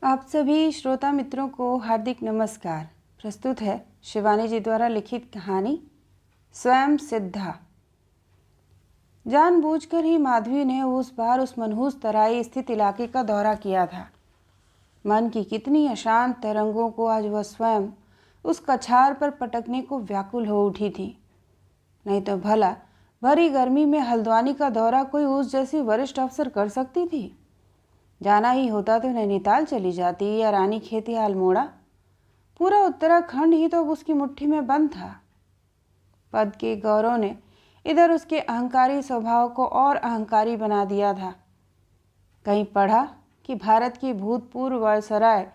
आप सभी श्रोता मित्रों को हार्दिक नमस्कार। प्रस्तुत है शिवानी जी द्वारा लिखित कहानी स्वयं सिद्धा। जानबूझकर ही माधवी ने उस बार उस मनहूस तराई स्थित इलाके का दौरा किया था। मन की कितनी अशांत तरंगों को आज वह स्वयं उस कछार पर पटकने को व्याकुल हो उठी थी। नहीं तो भला भरी गर्मी में हल्द्वानी का दौरा कोई उस जैसी वरिष्ठ अफसर कर सकती थी। जाना ही होता तो नैनीताल चली जाती या रानीखेत या अल्मोड़ा। पूरा उत्तराखंड ही तो अब उसकी मुट्ठी में बंद था। पद के गौरव ने इधर उसके अहंकारी स्वभाव को और अहंकारी बना दिया था। कहीं पढ़ा कि भारत की भूतपूर्व वायसराय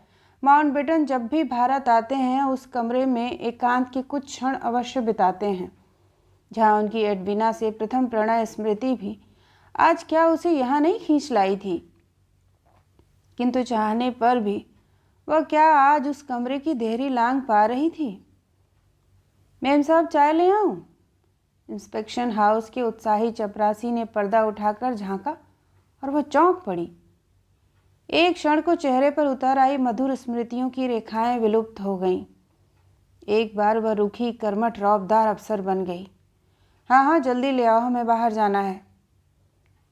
माउंटबेटन जब भी भारत आते हैं उस कमरे में एकांत के कुछ क्षण अवश्य बिताते हैं जहाँ उनकी एडविना से प्रथम प्रणय स्मृति भी आज क्या उसे यहाँ नहीं खींच लाई थी। किंतु चाहने पर भी वह क्या आज उस कमरे की देहरी लांग पा रही थी। मैम साहब चाय ले आऊं? इंस्पेक्शन हाउस के उत्साही चपरासी ने पर्दा उठाकर झांका और वह चौंक पड़ी। एक क्षण को चेहरे पर उतर आई मधुर स्मृतियों की रेखाएं विलुप्त हो गईं। एक बार वह रूखी कर्मठ रौबदार अफसर बन गई। हाँ हाँ जल्दी ले आओ, हमें बाहर जाना है।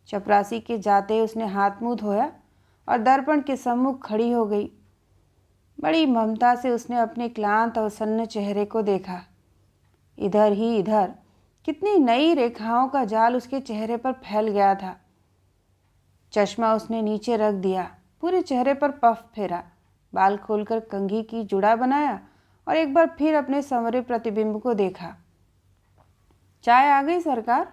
चपरासी के जाते उसने हाथ मुंह धोया और दर्पण के सम्मुख खड़ी हो गई। बड़ी ममता से उसने अपने क्लांत अवसन्न चेहरे को देखा। इधर ही इधर कितनी नई रेखाओं का जाल उसके चेहरे पर फैल गया था। चश्मा उसने नीचे रख दिया, पूरे चेहरे पर पफ फेरा, बाल खोलकर कंघी की जुड़ा बनाया और एक बार फिर अपने संवरे प्रतिबिंब को देखा। चाय आ गई सरकार?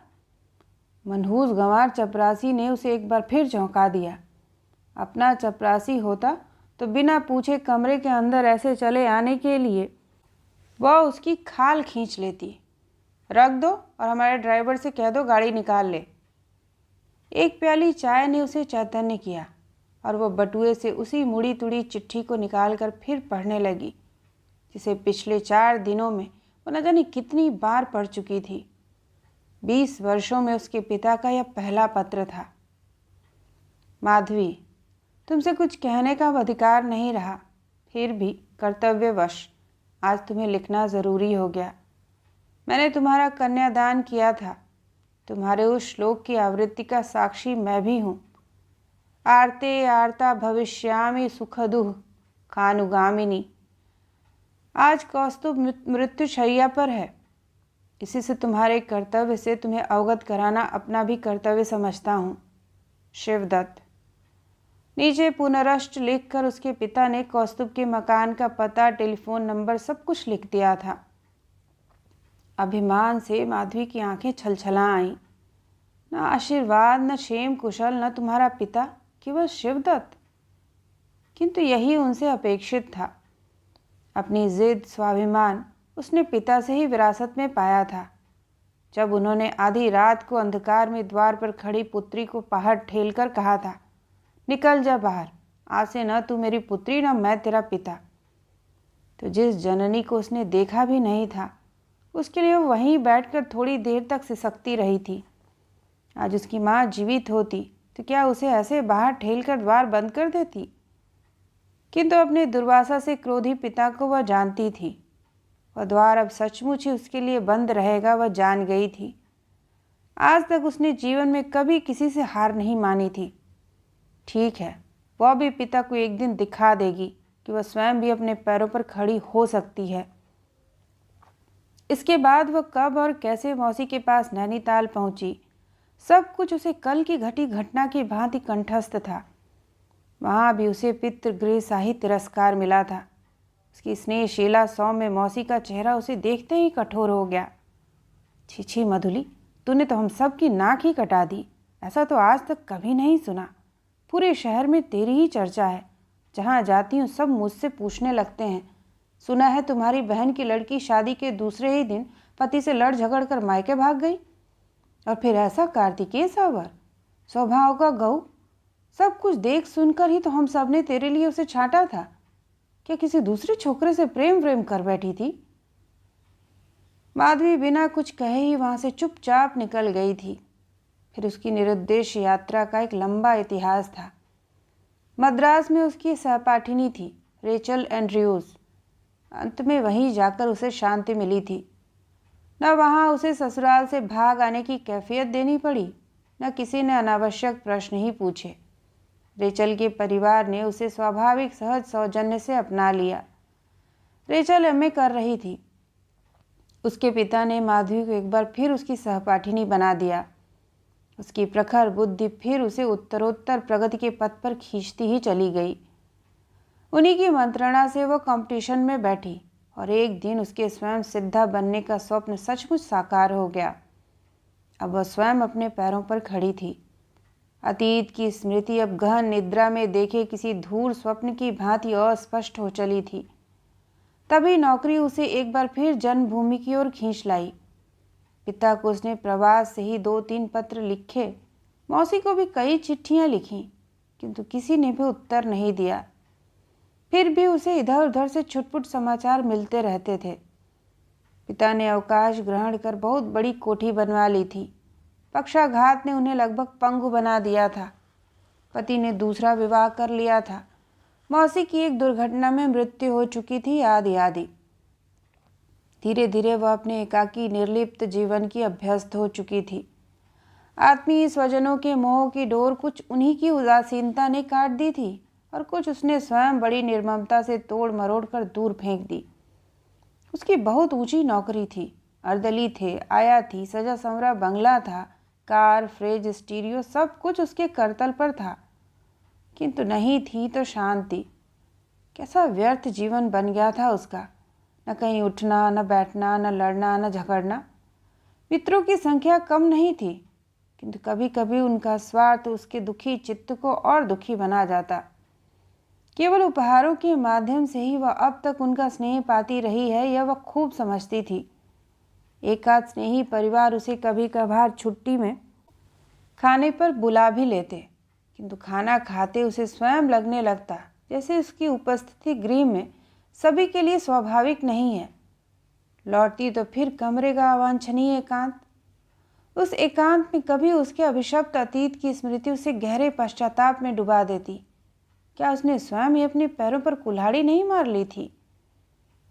मनहूस गंवार चपरासी ने उसे एक बार फिर चौंका दिया। अपना चपरासी होता तो बिना पूछे कमरे के अंदर ऐसे चले आने के लिए वह उसकी खाल खींच लेती। रख दो और हमारे ड्राइवर से कह दो गाड़ी निकाल ले। एक प्याली चाय ने उसे चैतन्य किया और वह बटुए से उसी मुड़ी तुड़ी चिट्ठी को निकालकर फिर पढ़ने लगी जिसे पिछले 4 दिनों में वो न जाने कितनी बार पढ़ चुकी थी। 20 वर्षों में उसके पिता का यह पहला पत्र था। माधवी, तुमसे कुछ कहने का अधिकार नहीं रहा, फिर भी कर्तव्यवश आज तुम्हें लिखना ज़रूरी हो गया। मैंने तुम्हारा कन्यादान किया था। तुम्हारे उस श्लोक की आवृत्ति का साक्षी मैं भी हूँ। आरते आरता भविष्यामि सुखदुः कानुगामिनी। आज कौस्तुभ मृत्युशैया पर है। इसी से तुम्हारे कर्तव्य से तुम्हें अवगत कराना अपना भी कर्तव्य समझता हूँ। शिवदत्त। नीचे पुनरष्ट लिखकर उसके पिता ने कौस्तुभ के मकान का पता, टेलीफोन नंबर सब कुछ लिख दिया था। अभिमान से माधवी की आंखें छलछला आईं। न आशीर्वाद, न क्षेम कुशल, न तुम्हारा पिता, केवल शिवदत्त। किंतु यही उनसे अपेक्षित था। अपनी जिद, स्वाभिमान उसने पिता से ही विरासत में पाया था। जब उन्होंने आधी रात को अंधकार में द्वार पर खड़ी पुत्री को पहाड़ ठेलकर कहा था, निकल जा बाहर, आज से न तू मेरी पुत्री न मैं तेरा पिता, तो जिस जननी को उसने देखा भी नहीं था उसके लिए वो वहीं बैठकर थोड़ी देर तक सिसकती रही थी। आज उसकी माँ जीवित होती तो क्या उसे ऐसे बाहर ठेलकर द्वार बंद कर देती? किंतु अपने दुर्वासा से क्रोधी पिता को वह जानती थी। वह द्वार अब सचमुच ही उसके लिए बंद रहेगा, वह जान गई थी। आज तक उसने जीवन में कभी किसी से हार नहीं मानी थी। ठीक है, वह भी पिता को एक दिन दिखा देगी कि वह स्वयं भी अपने पैरों पर खड़ी हो सकती है। इसके बाद वह कब और कैसे मौसी के पास नैनीताल पहुंची, सब कुछ उसे कल की घटी घटना की भांति कंठस्थ था। वहाँ भी उसे पितृगृह शाही तिरस्कार मिला था। उसकी स्नेहशीला सौम्य मौसी का चेहरा उसे देखते ही कठोर हो गया। छी छी मधुली, तूने तो हम सब की नाक ही कटा दी। ऐसा तो आज तक कभी नहीं सुना। पूरे शहर में तेरी ही चर्चा है। जहाँ जाती हूँ सब मुझसे पूछने लगते हैं, सुना है तुम्हारी बहन की लड़की शादी के दूसरे ही दिन पति से लड़ झगड़ कर मायके भाग गई। और फिर ऐसा कार्तिकेय सावर, स्वभाव का गऊ। सब कुछ देख सुनकर ही तो हम सब ने तेरे लिए उसे छांटा था। क्या किसी दूसरे छोकरे से प्रेम कर बैठी थी? माधवी बिना कुछ कहे ही वहाँ से चुपचाप निकल गई थी। फिर उसकी निरुद्देश्य यात्रा का एक लंबा इतिहास था। मद्रास में उसकी सहपाठिनी थी रेचल एंड्रयूज। अंत में वहीं जाकर उसे शांति मिली थी। न वहाँ उसे ससुराल से भाग आने की कैफियत देनी पड़ी, न किसी ने अनावश्यक प्रश्न ही पूछे। रेचल के परिवार ने उसे स्वाभाविक सहज सौजन्य से अपना लिया। रेचल एमए कर रही थी। उसके पिता ने माधवी को एक बार फिर उसकी सहपाठिनी बना दिया। उसकी प्रखर बुद्धि फिर उसे उत्तरोत्तर प्रगति के पथ पर खींचती ही चली गई। उन्हीं की मंत्रणा से वो कंपटीशन में बैठी और एक दिन उसके स्वयं सिद्धा बनने का स्वप्न सचमुच साकार हो गया। अब वह स्वयं अपने पैरों पर खड़ी थी। अतीत की स्मृति अब गहन निद्रा में देखे किसी धूल स्वप्न की भांति अस्पष्ट हो चली थी। तभी नौकरी उसे एक बार फिर जन्मभूमि की ओर खींच लाई। पिता को उसने प्रवास से ही 2-3 पत्र लिखे, मौसी को भी कई चिट्ठियां लिखीं, किंतु किसी ने भी उत्तर नहीं दिया। फिर भी उसे इधर उधर से छुटपुट समाचार मिलते रहते थे। पिता ने अवकाश ग्रहण कर बहुत बड़ी कोठी बनवा ली थी। पक्षाघात ने उन्हें लगभग पंगु बना दिया था। पति ने दूसरा विवाह कर लिया था। मौसी की एक दुर्घटना में मृत्यु हो चुकी थी, आदि। धीरे धीरे वह अपने एकाकी निर्लिप्त जीवन की अभ्यस्त हो चुकी थी। आत्मीय स्वजनों के मोह की डोर कुछ उन्हीं की उदासीनता ने काट दी थी और कुछ उसने स्वयं बड़ी निर्ममता से तोड़ मरोड़ कर दूर फेंक दी। उसकी बहुत ऊंची नौकरी थी, अर्दली थे, आया थी, सजा संवरा बंगला था, कार, फ्रिज, स्टीरियो सब कुछ उसके करतल पर था, किंतु नहीं थी तो शांति। कैसा व्यर्थ जीवन बन गया था उसका। न कहीं उठना, न बैठना, न लड़ना, न झगड़ना। मित्रों की संख्या कम नहीं थी, किंतु कभी कभी उनका स्वार्थ उसके दुखी चित्त को और दुखी बना जाता। केवल उपहारों के माध्यम से ही वह अब तक उनका स्नेह पाती रही है, यह वह खूब समझती थी। एकाध स्नेही परिवार उसे कभी कभार छुट्टी में खाने पर बुला भी लेते, किंतु खाना खाते उसे स्वयं लगने लगता जैसे उसकी उपस्थिति गृह में सभी के लिए स्वाभाविक नहीं है। लौटती तो फिर कमरे का अवांछनीय एकांत। उस एकांत में कभी उसके अभिशप्त अतीत की स्मृति उसे गहरे पश्चाताप में डुबा देती। क्या उसने स्वयं ही अपने पैरों पर कुल्हाड़ी नहीं मार ली थी?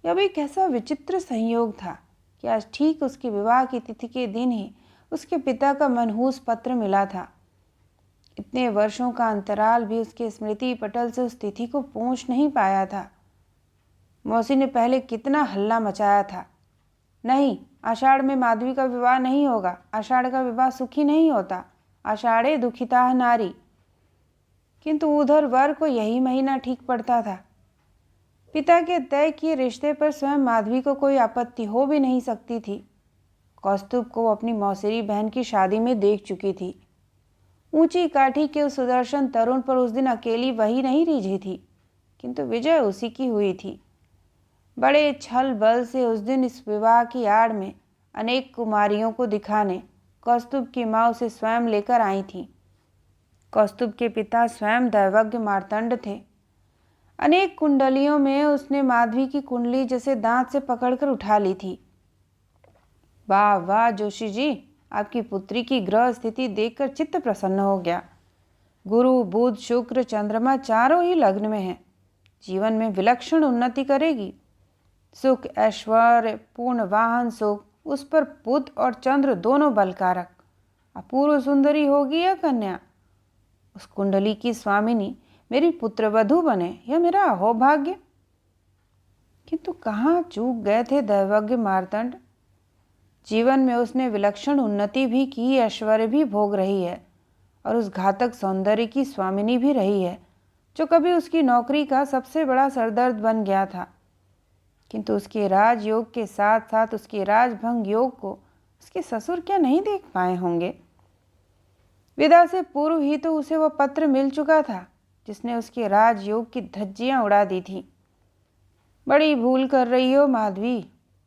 यह भी कैसा विचित्र संयोग था कि आज ठीक उसके विवाह की तिथि के दिन ही उसके पिता का मनहूस पत्र मिला था। इतने वर्षों का अंतराल भी उसके स्मृति पटल से उस तिथि को पोंछ नहीं पाया था। मौसी ने पहले कितना हल्ला मचाया था, नहीं, आषाढ़ में माधवी का विवाह नहीं होगा, आषाढ़ का विवाह सुखी नहीं होता, आषाढ़े दुखिता नारी। किंतु उधर वर को यही महीना ठीक पड़ता था। पिता के तय किए रिश्ते पर स्वयं माधवी को कोई आपत्ति हो भी नहीं सकती थी। कौस्तुभ को अपनी मौसेरी बहन की शादी में देख चुकी थी। ऊंची काठी के उस सुदर्शन तरुण पर उस दिन अकेली वही नहीं रिझी थी, किंतु विजय उसी की हुई थी। बड़े छल बल से उस दिन इस विवाह की आड़ में अनेक कुमारियों को दिखाने कौस्तुभ की माँ उसे स्वयं लेकर आई थी। कौस्तुभ के पिता स्वयं दैवज्ञ मार्तंड थे। अनेक कुंडलियों में उसने माधवी की कुंडली जैसे दांत से पकड़कर उठा ली थी। वाह वाह जोशी जी, आपकी पुत्री की ग्रह स्थिति देखकर चित्त प्रसन्न हो गया। गुरु, बुध, शुक्र, चंद्रमा चारों ही लग्न में हैं। जीवन में विलक्षण उन्नति करेगी। सुख, ऐश्वर्य, पूर्ण वाहन सुख, उस पर बुध और चंद्र दोनों बलकारक। अपूर्व सुंदरी होगी यह कन्या। उस कुंडली की स्वामिनी मेरी पुत्रवधू बने, यह मेरा अहोभाग्य। किंतु कहाँ चूक गए थे दैवज्ञ मार्तंड। जीवन में उसने विलक्षण उन्नति भी की, ऐश्वर्य भी भोग रही है और उस घातक सौंदर्य की स्वामिनी भी रही है जो कभी उसकी नौकरी का सबसे बड़ा सरदर्द बन गया था। किंतु उसके राजयोग के साथ साथ उसके राजभंग योग को उसके ससुर क्या नहीं देख पाए होंगे? विदा से पूर्व ही तो उसे वह पत्र मिल चुका था जिसने उसके राजयोग की धज्जियां उड़ा दी थी। बड़ी भूल कर रही हो माधवी।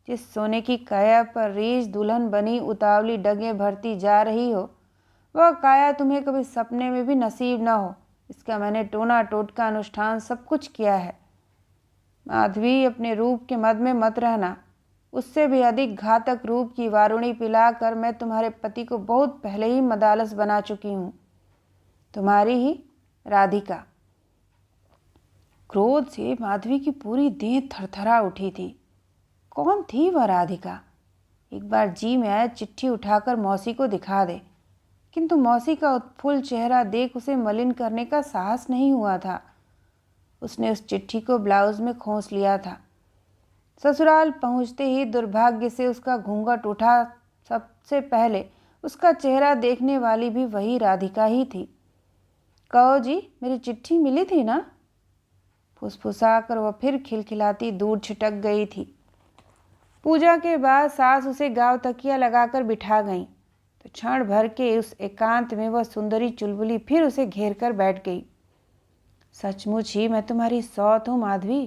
जिस सोने की काया पर रीछ दुल्हन बनी उतावली डगे भरती जा रही हो, वह काया तुम्हें कभी सपने में भी नसीब न हो। इसका मैंने टोना टोटका अनुष्ठान सब कुछ किया है। माधवी, अपने रूप के मद में मत रहना। उससे भी अधिक घातक रूप की वारुणी पिलाकर मैं तुम्हारे पति को बहुत पहले ही मदालस बना चुकी हूँ। तुम्हारी ही राधिका। क्रोध से माधवी की पूरी देह थरथरा उठी थी। कौन थी वह राधिका? एक बार जी में आए चिट्ठी उठाकर मौसी को दिखा दे, किंतु मौसी का उत्फुल्ल चेहरा देख उसे मलिन करने का साहस नहीं हुआ था। उसने उस चिट्ठी को ब्लाउज में खोस लिया था। ससुराल पहुंचते ही दुर्भाग्य से उसका घूंघट उठा। सबसे पहले उसका चेहरा देखने वाली भी वही राधिका ही थी। कहो जी, मेरी चिट्ठी मिली थी ना? फुसफुसाकर वह फिर खिलखिलाती दूर छिटक गई थी। पूजा के बाद सास उसे गांव तकिया लगाकर बिठा गईं, तो क्षण भर के उस एकांत में वह सुंदरी चुलबुली फिर उसे घेर कर बैठ गई। सचमुच ही मैं तुम्हारी सौत हूँ माधवी।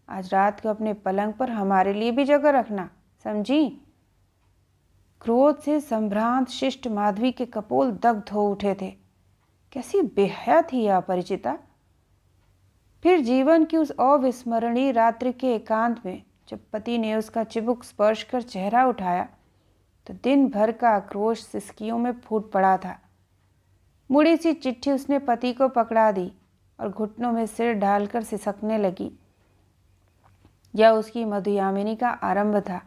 आज रात को अपने पलंग पर हमारे लिए भी जगह रखना, समझी? क्रोध से संभ्रांत शिष्ट माधवी के कपोल दग्ध हो उठे थे। कैसी बेहया थी यह अपरिचिता। फिर जीवन की उस अविस्मरणीय रात्रि के एकांत में जब पति ने उसका चिबुक स्पर्श कर चेहरा उठाया, तो दिन भर का आक्रोश सिसकियों में फूट पड़ा था। मुड़ी सी चिट्ठी उसने पति को पकड़ा दी और घुटनों में सिर डालकर सिसकने लगी। यह उसकी मधुयामिनी का आरंभ था,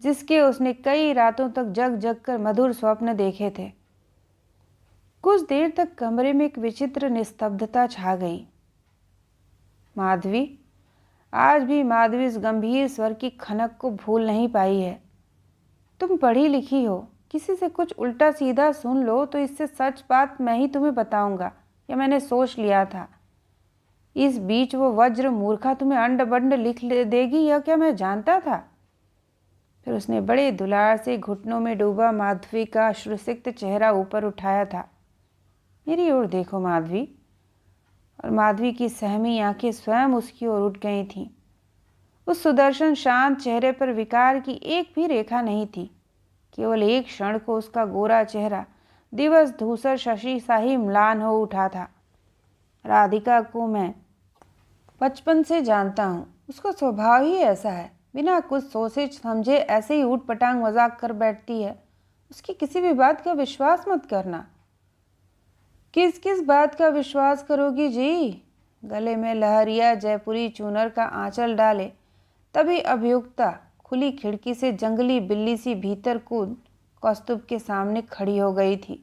जिसके उसने कई रातों तक जग जग कर मधुर स्वप्न देखे थे। कुछ देर तक कमरे में एक विचित्र निस्तब्धता छा गई। माधवी, आज भी माधवी इस गंभीर स्वर की खनक को भूल नहीं पाई है। तुम पढ़ी लिखी हो, किसी से कुछ उल्टा सीधा सुन लो तो इससे सच बात मैं ही तुम्हें बताऊंगा, या मैंने सोच लिया था। इस बीच वो वज्र मूर्खा तुम्हें अंड बंड लिख देगी, यह क्या मैं जानता था? फिर उसने बड़े दुलार से घुटनों में डूबा माधवी का अश्रुसिक्त चेहरा ऊपर उठाया था। मेरी ओर देखो माधवी। और माधवी की सहमी आंखें स्वयं उसकी ओर उठ गई थीं। उस सुदर्शन शांत चेहरे पर विकार की एक भी रेखा नहीं थी। केवल एक क्षण को उसका गोरा चेहरा दिवस धूसर शशि सा ही म्लान हो उठा था। राधिका को मैं बचपन से जानता हूँ। उसका स्वभाव ही ऐसा है, बिना कुछ सोचे समझे ऐसे ही ऊट पटांग मजाक कर बैठती है। उसकी किसी भी बात का विश्वास मत करना। किस किस बात का विश्वास करोगी जी? गले में लहरिया जयपुरी चूनर का आंचल डाले तभी अभियुक्ता खुली खिड़की से जंगली बिल्ली सी भीतर कूद कौस्तुभ के सामने खड़ी हो गई थी।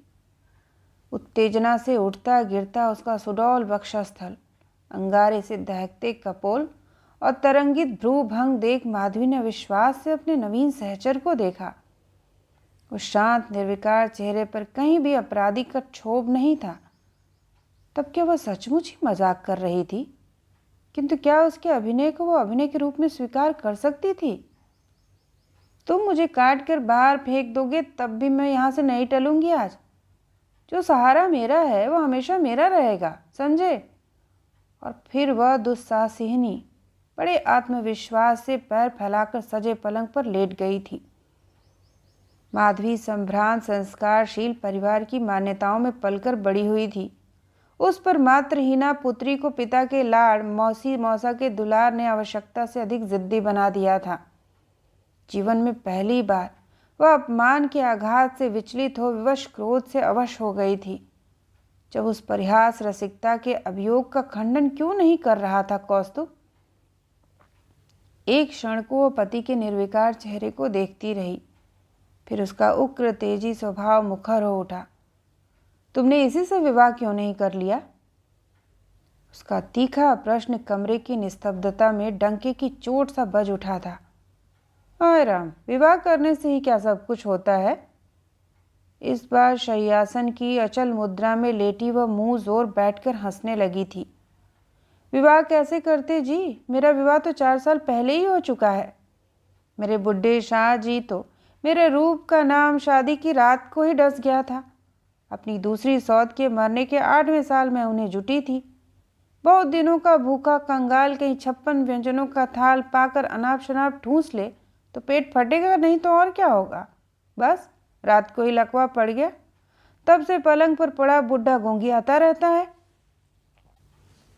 उत्तेजना से उठता गिरता उसका सुडौल वक्षस्थल, अंगारे से दहकते कपोल और तरंगित भ्रूभंग देख माधवी ने विश्वास से अपने नवीन सहचर को देखा। उस शांत निर्विकार चेहरे पर कहीं भी अपराधी का क्षोभ नहीं था। तब क्या वह सचमुच ही मजाक कर रही थी? किंतु क्या उसके अभिनय को वो अभिनय के रूप में स्वीकार कर सकती थी? तुम मुझे काट कर बाहर फेंक दोगे तब भी मैं यहाँ से नहीं टलूंगी। आज जो सहारा मेरा है वो हमेशा मेरा रहेगा, समझे? और फिर वह दुस्साहसिनी बड़े आत्मविश्वास से पैर फैलाकर सजे पलंग पर लेट गई थी। माधवी संभ्रांत संस्कारशील परिवार की मान्यताओं में पलकर बड़ी हुई थी। उस पर मात्रहीना पुत्री को पिता के लाड़, मौसी मौसा के दुलार ने आवश्यकता से अधिक जिद्दी बना दिया था। जीवन में पहली बार वह अपमान के आघात से विचलित हो विवश क्रोध से अवश हो गई थी। जब उस परिहास रसिकता के अभियोग का खंडन क्यों नहीं कर रहा था कौस्तुभ? एक क्षण को वह पति के निर्विकार चेहरे को देखती रही। फिर उसका उग्र तेजी स्वभाव मुखर हो उठा। तुमने इसी से विवाह क्यों नहीं कर लिया? उसका तीखा प्रश्न कमरे की निस्तब्धता में डंके की चोट सा बज उठा था। हाय राम, विवाह करने से ही क्या सब कुछ होता है? इस बार शय्यासन की अचल मुद्रा में लेटी वह मुंह जोर बैठकर हंसने लगी थी। विवाह कैसे करते जी? मेरा विवाह तो 4 साल पहले ही हो चुका है। मेरे बुढ़े शाह जी तो मेरे रूप का नाम शादी की रात को ही डस गया था। अपनी दूसरी सौत के मरने के 8वें साल में उन्हें जुटी थी। बहुत दिनों का भूखा कंगाल कहीं 56 व्यंजनों का थाल पाकर अनाप शनाप ठूंस ले तो पेट फटेगा, नहीं तो और क्या होगा। बस रात को ही लकवा पड़ गया। तब से पलंग पर पड़ा बुढ़ा घोंघियाता रहता है।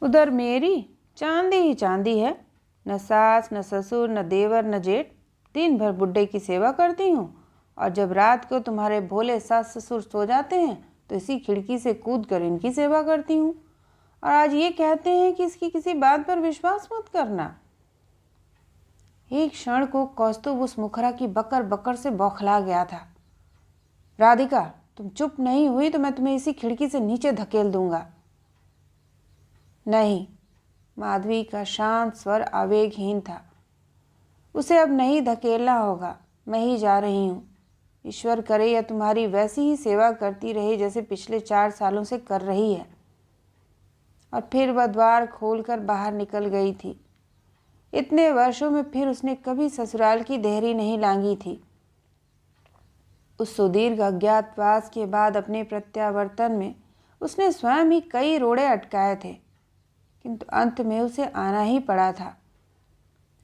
उधर मेरी चांदी ही चांदी है, न सास न ससुर न देवर न जेठ। दिन भर बुढ़े की सेवा करती हूँ, और जब रात को तुम्हारे भोले सास ससुर सो जाते हैं तो इसी खिड़की से कूद कर इनकी सेवा करती हूँ। और आज ये कहते हैं कि इसकी किसी बात पर विश्वास मत करना। एक क्षण को कौस्तुभ उस मुखरा की बकर बकर से बौखला गया था। राधिका, तुम चुप नहीं हुई तो मैं तुम्हें इसी खिड़की से नीचे धकेल दूंगा। नहीं, माधवी का शांत स्वर आवेगहीन था। उसे अब नहीं धकेलना होगा, मैं ही जा रही हूँ। ईश्वर करे या तुम्हारी वैसी ही सेवा करती रहे जैसे पिछले 4 सालों से कर रही है। और फिर वह द्वार खोलकर बाहर निकल गई थी। इतने वर्षों में फिर उसने कभी ससुराल की देहरी नहीं लांघी थी। उस सुदीर्घ अज्ञातवास के बाद अपने प्रत्यावर्तन में उसने स्वयं ही कई रोड़े अटकाए थे, किंतु अंत में उसे आना ही पड़ा था।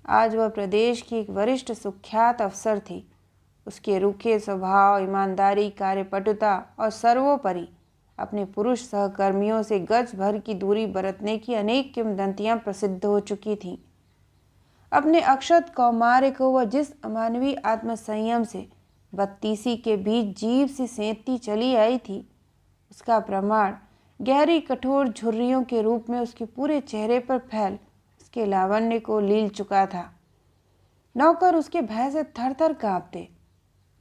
आज वह प्रदेश की एक वरिष्ठ सुख्यात अफसर थी। उसके रूखे स्वभाव, ईमानदारी, कार्यपटुता और सर्वोपरि अपने पुरुष सहकर्मियों से गज भर की दूरी बरतने की अनेक किंवदंतियां प्रसिद्ध हो चुकी थीं। अपने अक्षत कौमार्य को वह जिस अमानवीय आत्मसंयम से 32 के बीच जीभ से सेंधती चली आई थी, उसका प्रमाण गहरी कठोर झुर्रियों के रूप में उसके पूरे चेहरे पर फैल उसके लावण्य को लील चुका था। नौकर उसके भय से थर थर कांपते,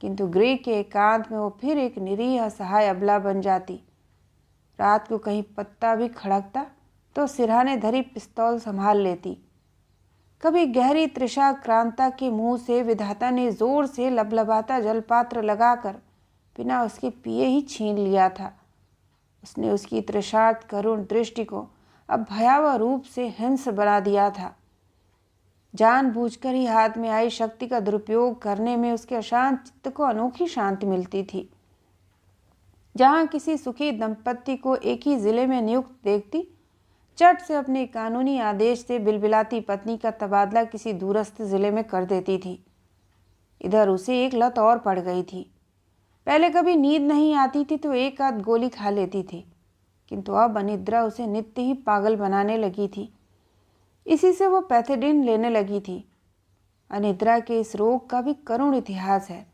किंतु गृह के एकांत में वो फिर एक निरीह असहाय अबला बन जाती। रात को कहीं पत्ता भी खड़कता तो सिरहाने धरी पिस्तौल संभाल लेती। कभी गहरी तृषाक्रांता के मुंह से विधाता ने जोर से लबलबाता जलपात्र लगाकर बिना उसके पिए ही छीन लिया था। उसने उसकी तृषार्त करुण दृष्टि को अब भयावह रूप से हिंस बना दिया था। जानबूझकर ही हाथ में आई शक्ति का दुरुपयोग करने में उसके अशांत चित्त को अनोखी शांति मिलती थी। जहाँ किसी सुखी दंपत्ति को एक ही जिले में नियुक्त देखती, चट से अपने कानूनी आदेश से बिलबिलाती पत्नी का तबादला किसी दूरस्थ जिले में कर देती थी। इधर उसे एक लत और पड़ गई थी। पहले कभी नींद नहीं आती थी तो एक आध गोली खा लेती थी, किंतु अब अनिद्रा उसे नित्य ही पागल बनाने लगी थी। इसी से वो पैथेडिन लेने लगी थी। अनिद्रा के इस रोग का भी करुण इतिहास है।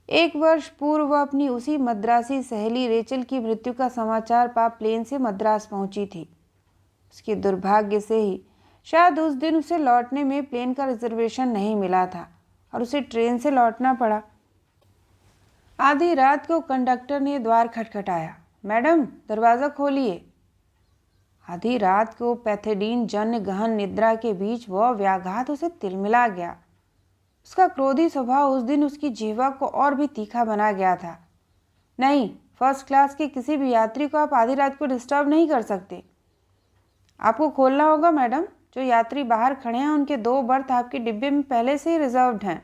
1 वर्ष पूर्व वह अपनी उसी मद्रासी सहेली रेचल की मृत्यु का समाचार पा प्लेन से मद्रास पहुंची थी। उसके दुर्भाग्य से ही शायद उस दिन उसे लौटने में प्लेन का रिजर्वेशन नहीं मिला था और उसे ट्रेन से लौटना पड़ा। आधी रात को कंडक्टर ने द्वार खटखटाया। मैडम, दरवाज़ा खोलिए। आधी रात को पैथेडीन जन्य गहन निद्रा के बीच वह व्याघात उसे तिलमिला गया। उसका क्रोधी स्वभाव उस दिन उसकी जीवा को और भी तीखा बना गया था। नहीं, फर्स्ट क्लास के किसी भी यात्री को आप आधी रात को डिस्टर्ब नहीं कर सकते। आपको खोलना होगा मैडम। जो यात्री बाहर खड़े हैं उनके 2 बर्थ आपके डिब्बे में पहले से ही रिजर्व्ड हैं।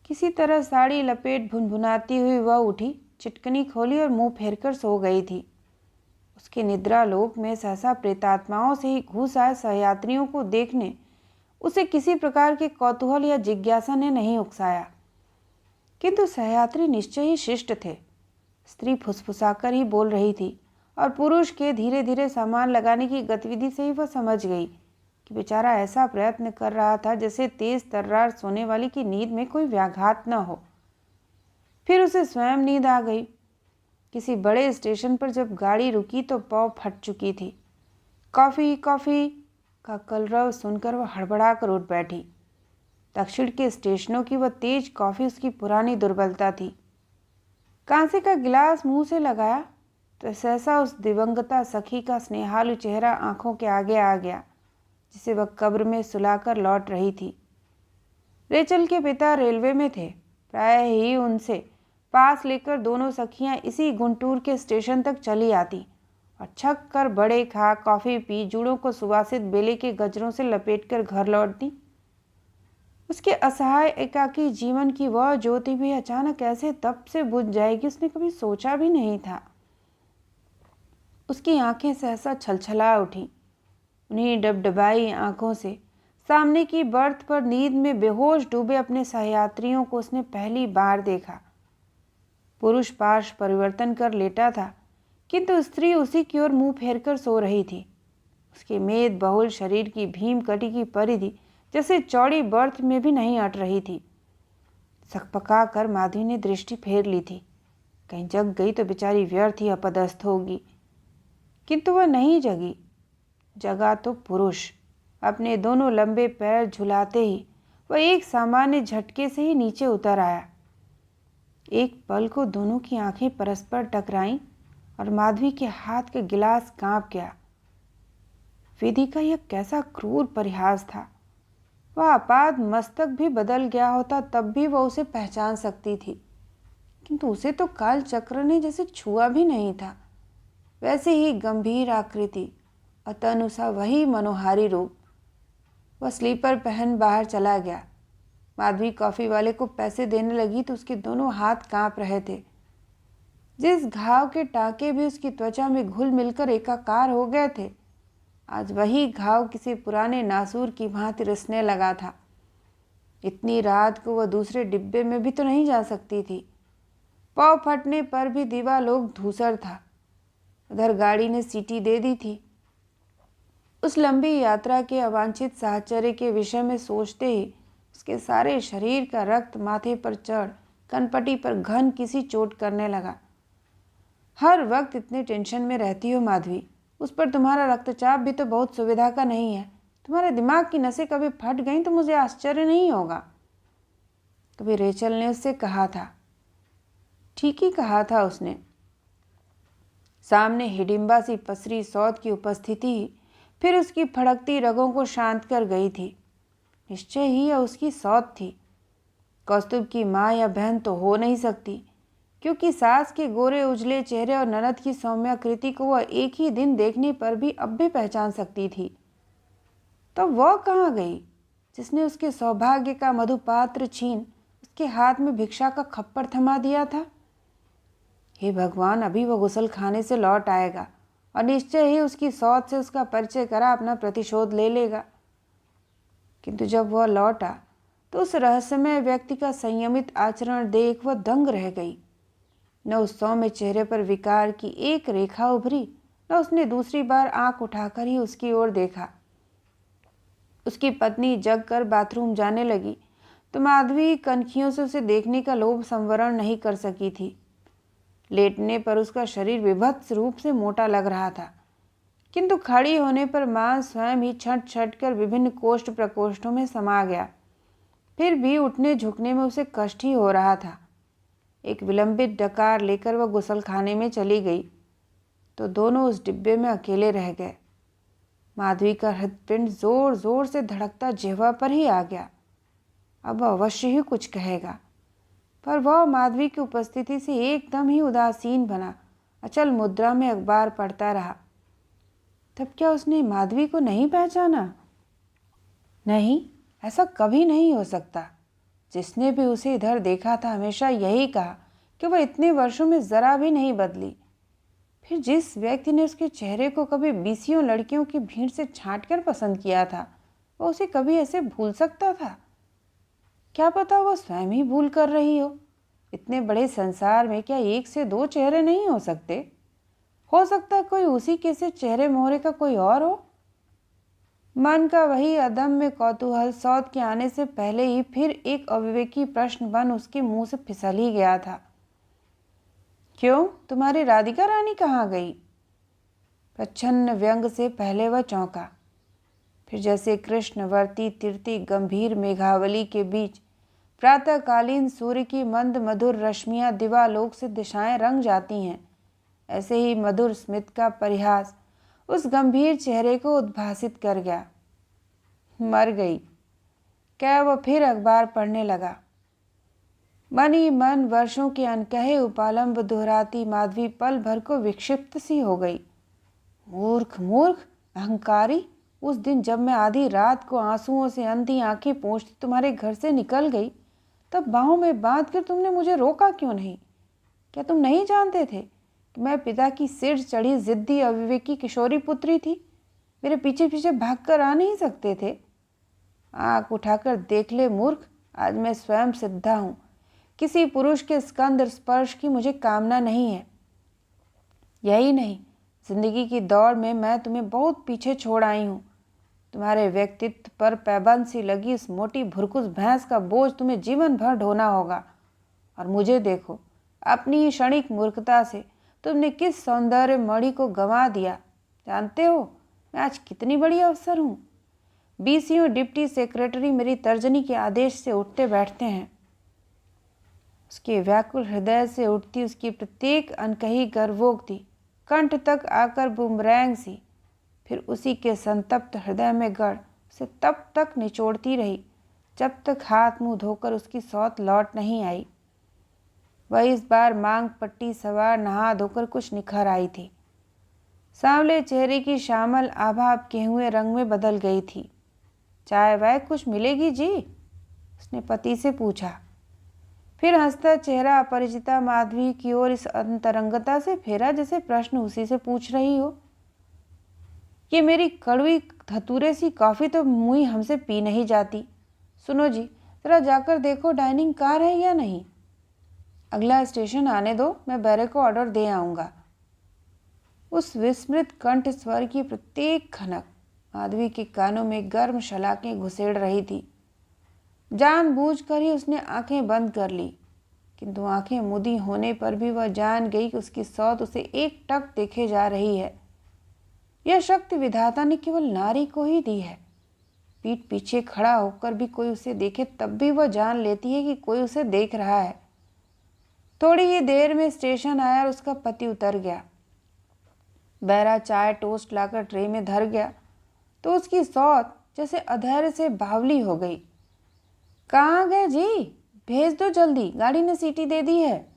किसी तरह साड़ी लपेट भुनभुनाती हुई वह उठी, चिटकनी खोली और मुंह फेरकर सो गई थी। उसके निद्रा लोक में सहसा प्रेतात्माओं से ही घुस आए सहयात्रियों को देखने उसे किसी प्रकार के कौतूहल या जिज्ञासा ने नहीं उकसाया, किंतु सहयात्री निश्चय ही शिष्ट थे। स्त्री फुसफुसाकर ही बोल रही थी और पुरुष के धीरे धीरे सामान लगाने की गतिविधि से ही वह समझ गई कि बेचारा ऐसा प्रयत्न कर रहा था जैसे तेज तर्रार सोने वाली की नींद में कोई व्याघात न हो। फिर उसे स्वयं नींद आ गई। किसी बड़े स्टेशन पर जब गाड़ी रुकी तो पौ फट चुकी थी। कॉफ़ी कॉफ़ी का कलरव सुनकर वह हड़बड़ा कर उठ बैठी। दक्षिण के स्टेशनों की वह तेज कॉफ़ी उसकी पुरानी दुर्बलता थी। कांसे का गिलास मुंह से लगाया तो सहसा उस दिवंगता सखी का स्नेहालु चेहरा आंखों के आगे आ गया, जिसे वह कब्र में सुलाकर लौट रही थी। रेचल के पिता रेलवे में थे। प्रायः ही उनसे पास लेकर दोनों सखियां इसी गुंटूर के स्टेशन तक चली आती और छक कर बड़े खा कॉफ़ी पी जूड़ों को सुवासित बेले के गजरों से लपेटकर घर लौटती। उसके असहाय एकाकी जीवन की वह ज्योति भी अचानक ऐसे तप से बुझ जाएगी उसने कभी सोचा भी नहीं था। उसकी आंखें सहसा छलछला उठी। उन्हीं डबडबाई आंखों से सामने की बर्थ पर नींद में बेहोश डूबे अपने सहयात्रियों को उसने पहली बार देखा। पुरुष पार्श्व परिवर्तन कर लेटा था, किंतु स्त्री उसी की ओर मुंह फेरकर सो रही थी। उसके मेद बहुल शरीर की भीम कटी की परिधि जैसे चौड़ी बर्थ में भी नहीं अट रही थी। सकपका कर माधवी ने दृष्टि फेर ली थी। कहीं जग गई तो बेचारी व्यर्थ ही अपदस्थ होगी। किंतु वह नहीं जगी। जगा तो पुरुष। अपने दोनों लंबे पैर झुलाते ही वह एक सामान्य झटके से ही नीचे उतर आया। एक पल को दोनों की आंखें परस्पर टकराईं और माधवी के हाथ का गिलास कांप गया। विधि का यह कैसा क्रूर परिहास था। वह आपात मस्तक भी बदल गया होता तब भी वह उसे पहचान सकती थी, किंतु उसे तो काल चक्र ने जैसे छुआ भी नहीं था। वैसे ही गंभीर आकृति, अतनु सा वही मनोहारी रूप। वह स्लीपर पहन बाहर चला गया। माधवी कॉफी वाले को पैसे देने लगी तो उसके दोनों हाथ कांप रहे थे। जिस घाव के टाके भी उसकी त्वचा में घुल मिलकर एकाकार हो गए थे, आज वही घाव किसी पुराने नासूर की भांति रिसने लगा था। इतनी रात को वह दूसरे डिब्बे में भी तो नहीं जा सकती थी। पाँव फटने पर भी दीवालोक धूसर था। उधर गाड़ी ने सीटी दे दी थी। उस लंबी यात्रा के अवांछित साहचर्य के विषय में सोचते ही उसके सारे शरीर का रक्त माथे पर चढ़ कनपटी पर घन किसी चोट करने लगा। हर वक्त इतने टेंशन में रहती हो माधवी, उस पर तुम्हारा रक्तचाप भी तो बहुत सुविधा का नहीं है। तुम्हारे दिमाग की नसें कभी फट गईं तो मुझे आश्चर्य नहीं होगा। कभी रेचल ने उससे कहा था। ठीक ही कहा था उसने। सामने हिडिंबा सी पसरी सौत की उपस्थिति फिर उसकी फड़कती रगों को शांत कर गई थी। निश्चय ही यह उसकी सौत थी। कौस्तुभ की माँ या बहन तो हो नहीं सकती, क्योंकि सास के गोरे उजले चेहरे और ननद की सौम्याकृति को वह एक ही दिन देखने पर भी अब भी पहचान सकती थी। तो वह कहाँ गई जिसने उसके सौभाग्य का मधुपात्र छीन उसके हाथ में भिक्षा का खप्पर थमा दिया था? हे भगवान, अभी वह गुसल खाने से लौट आएगा और निश्चय ही उसकी सौत से उसका परिचय करा अपना प्रतिशोध ले लेगा। किंतु जब वह लौटा तो उस रहस्यमय व्यक्ति का संयमित आचरण देख वह दंग रह गई। न उस सौम्य चेहरे पर विकार की एक रेखा उभरी, न उसने दूसरी बार आंख उठाकर ही उसकी ओर देखा। उसकी पत्नी जग कर बाथरूम जाने लगी तो माधवी कनखियों से उसे देखने का लोभ संवरण नहीं कर सकी थी। लेटने पर उसका शरीर विभत्स रूप से मोटा लग रहा था, किंतु खड़ी होने पर मांस स्वयं ही छट छट कर विभिन्न कोष्ठ प्रकोष्ठों में समा गया। फिर भी उठने झुकने में उसे कष्ट ही हो रहा था। एक विलंबित डकार लेकर वह गुसलखाने में चली गई तो दोनों उस डिब्बे में अकेले रह गए। माधवी का हृदपिंड जोर जोर से धड़कता जिह्वा पर ही आ गया। अब अवश्य ही कुछ कहेगा, पर वह माधवी की उपस्थिति से एकदम ही उदासीन बना अचल मुद्रा में अखबार पढ़ता रहा। तब क्या उसने माधवी को नहीं पहचाना? नहीं, ऐसा कभी नहीं हो सकता। जिसने भी उसे इधर देखा था हमेशा यही कहा कि वह इतने वर्षों में जरा भी नहीं बदली। फिर जिस व्यक्ति ने उसके चेहरे को कभी बीसियों लड़कियों की भीड़ से छांटकर पसंद किया था, वह उसे कभी ऐसे भूल सकता था? क्या पता वह स्वयं ही भूल कर रही हो। इतने बड़े संसार में क्या एक से दो चेहरे नहीं हो सकते? हो सकता है कोई उसी के से चेहरे मोहरे का कोई और हो। मन का वही अदम्य कौतूहल सौत के आने से पहले ही फिर एक अविवेकी प्रश्न बन उसके मुंह से फिसल ही गया था। क्यों, तुम्हारी राधिका रानी कहाँ गई? प्रच्छन्न व्यंग से पहले वह चौंका। फिर जैसे कृष्णवर्ती तिरती गंभीर मेघावली के बीच प्रातःकालीन सूर्य की मंद मधुर रश्मियां दिवालोक से दिशाएं रंग जाती हैं, ऐसे ही मधुर स्मित का परिहास उस गंभीर चेहरे को उद्भासित कर गया। मर गई। क्या वह फिर अखबार पढ़ने लगा। मन ही मन वर्षों के अनकहे उपालंब दोहराती माधवी पल भर को विक्षिप्त सी हो गई। मूर्ख मूर्ख, अहंकारी। उस दिन जब मैं आधी रात को आंसुओं से अंधी आंखें पोंछती तुम्हारे घर से निकल गई, तब बाहों में बांध कर तुमने मुझे रोका क्यों नहीं? क्या तुम नहीं जानते थे कि मैं पिता की सिर चढ़ी जिद्दी अविवेकी किशोरी पुत्री थी? मेरे पीछे पीछे भागकर आ नहीं सकते थे? आँख उठाकर देख ले मूर्ख, आज मैं स्वयं सिद्धा हूँ। किसी पुरुष के स्कंद स्पर्श की मुझे कामना नहीं है। यही नहीं, जिंदगी की दौड़ में मैं तुम्हें बहुत पीछे छोड़ आई हूँ। तुम्हारे व्यक्तित्व पर पैबंद सी लगी इस मोटी भुरकुस भैंस का बोझ तुम्हें जीवन भर ढोना होगा। और मुझे देखो, अपनी ही क्षणिक मूर्खता से तुमने किस सौंदर्य मणि को गंवा दिया। जानते हो मैं आज कितनी बड़ी अफसर हूँ। बीसीओ डिप्टी सेक्रेटरी मेरी तर्जनी के आदेश से उठते बैठते हैं। उसके व्याकुल हृदय से उठती उसकी प्रत्येक अनकही गर्वोक्ति कंठ तक आकर बुमरैंग सी फिर उसी के संतप्त हृदय में गड़ उसे तब तक निचोड़ती रही जब तक हाथ मुंह धोकर उसकी सौत लौट नहीं आई। वह इस बार मांग पट्टी सवार नहा धोकर कुछ निखर आई थी। सांवले चेहरे की श्यामल आभा अब गेहुए रंग में बदल गई थी। चाय वाय कुछ मिलेगी जी? उसने पति से पूछा। फिर हंसता चेहरा अपरिचिता माधवी की ओर इस अंतरंगता से फेरा जैसे प्रश्न उसी से पूछ रही हो। ये मेरी कड़वी धतूरे सी कॉफ़ी तो मुई हमसे पी नहीं जाती। सुनो जी, ज़रा जाकर देखो डाइनिंग कार है या नहीं। अगला स्टेशन आने दो, मैं बैरे को ऑर्डर दे आऊँगा। उस विस्मृत कंठ स्वर की प्रत्येक खनक माधवी के कानों में गर्म शलाकें घुसेड़ रही थी। जानबूझकर ही उसने आंखें बंद कर ली, किंतु आंखें मुदी होने पर भी वह जान गई कि उसकी सौत उसे एक टक देखे जा रही है। यह शक्ति विधाता ने केवल नारी को ही दी है। पीठ पीछे खड़ा होकर भी कोई उसे देखे तब भी वह जान लेती है कि कोई उसे देख रहा है। थोड़ी ही देर में स्टेशन आया और उसका पति उतर गया। बैरा चाय टोस्ट लाकर ट्रे में धर गया तो उसकी सौत जैसे अधैर्य से बावली हो गई। कहाँ गए जी? भेज दो जल्दी, गाड़ी ने सीटी दे दी है।